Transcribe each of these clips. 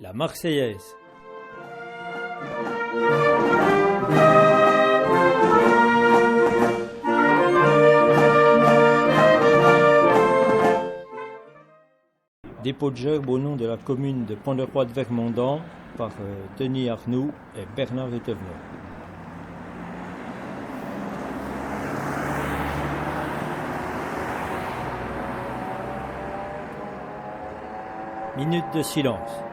La Marseillaise. Dépôt de gerbe au nom de la commune de Pont-de-Roi-de-Vermondans par Denis Arnoux et Bernard Eteveno. Minute de silence.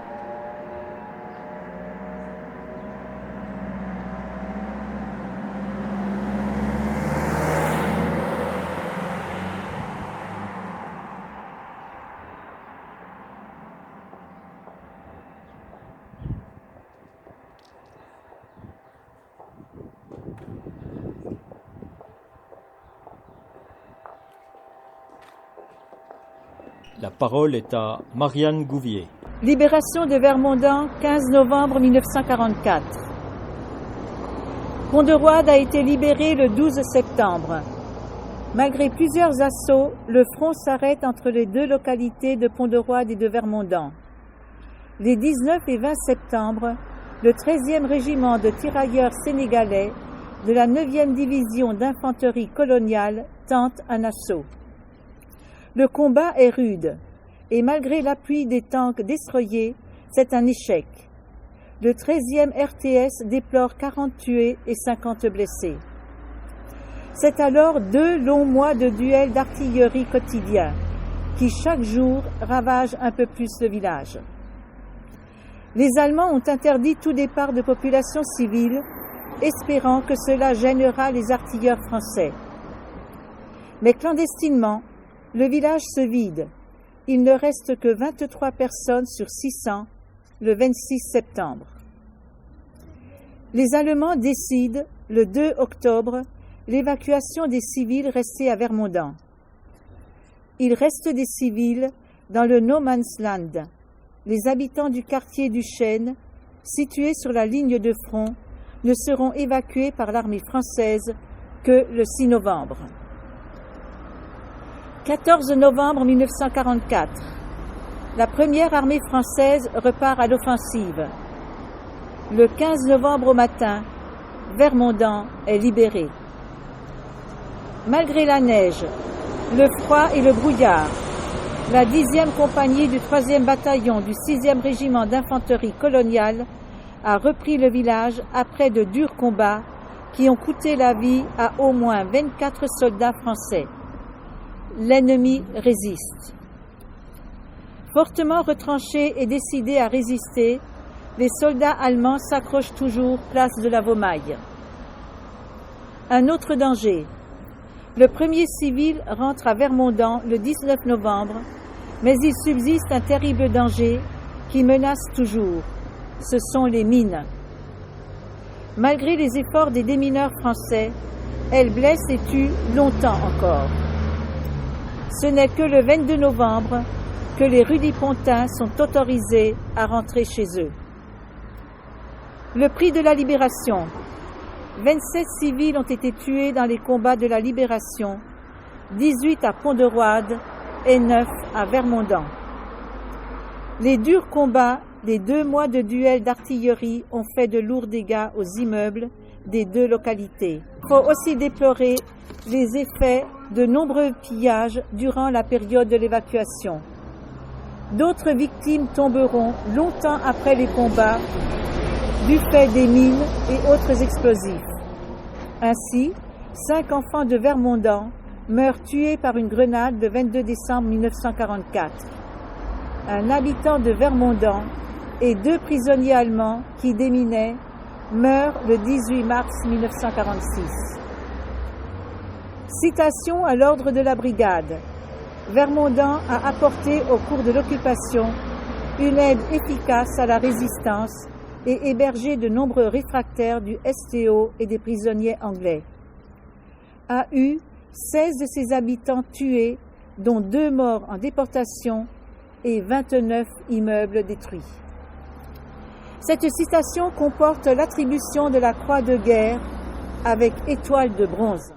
La parole est à Marianne Gouvier. Libération de Vermondans, 15 novembre 1944. Pont-de-Roide a été libéré le 12 septembre. Malgré plusieurs assauts, le front s'arrête entre les deux localités de Pont-de-Roide et de Vermondans. Les 19 et 20 septembre, le 13e régiment de tirailleurs sénégalais de la 9e division d'infanterie coloniale tente un assaut. Le combat est rude et malgré l'appui des tanks destroyers, c'est un échec. Le 13e RTS déplore 40 tués et 50 blessés. C'est alors 2 longs mois de duels d'artillerie quotidiens qui chaque jour ravagent un peu plus le village. Les Allemands ont interdit tout départ de population civile, espérant que cela gênera les artilleurs français. Mais clandestinement, le village se vide. Il ne reste que 23 personnes sur 600 le 26 septembre. Les Allemands décident, le 2 octobre, l'évacuation des civils restés à Vermondans. Il reste des civils dans le No Man's Land. Les habitants du quartier du Chêne, situé sur la ligne de front, ne seront évacués par l'armée française que le 6 novembre. 14 novembre 1944. La première armée française repart à l'offensive. Le 15 novembre au matin, Vermondans est libéré. Malgré la neige, le froid et le brouillard, la 10e compagnie du 3e bataillon du 6e régiment d'infanterie coloniale a repris le village après de durs combats qui ont coûté la vie à au moins 24 soldats français. L'ennemi résiste. Fortement retranchés et décidés à résister, les soldats allemands s'accrochent toujours place de la Vaumaille. Un autre danger. Le premier civil rentre à Vermondans le 19 novembre, mais il subsiste un terrible danger qui menace toujours. Ce sont les mines. Malgré les efforts des démineurs français, elles blessent et tuent longtemps encore. Ce n'est que le 22 novembre que les rudipontins sont autorisés à rentrer chez eux. Le prix de la libération. 27 civils ont été tués dans les combats de la libération, 18 à Pont-de-Roide et 9 à Vermondans. Les durs combats, les 2 mois de duels d'artillerie ont fait de lourds dégâts aux immeubles des 2 localités. Il faut aussi déplorer les effets de nombreux pillages durant la période de l'évacuation. D'autres victimes tomberont longtemps après les combats du fait des mines et autres explosifs. Ainsi, 5 enfants de Vermondans meurent tués par une grenade le 22 décembre 1944. Un habitant de Vermondans et 2 prisonniers allemands qui déminaient meurent le 18 mars 1946. Citation à l'ordre de la brigade. Vermondans a apporté au cours de l'occupation une aide efficace à la résistance et hébergé de nombreux réfractaires du STO et des prisonniers anglais. A eu 16 de ses habitants tués, dont 2 morts en déportation et 29 immeubles détruits. Cette citation comporte l'attribution de la croix de guerre avec étoile de bronze.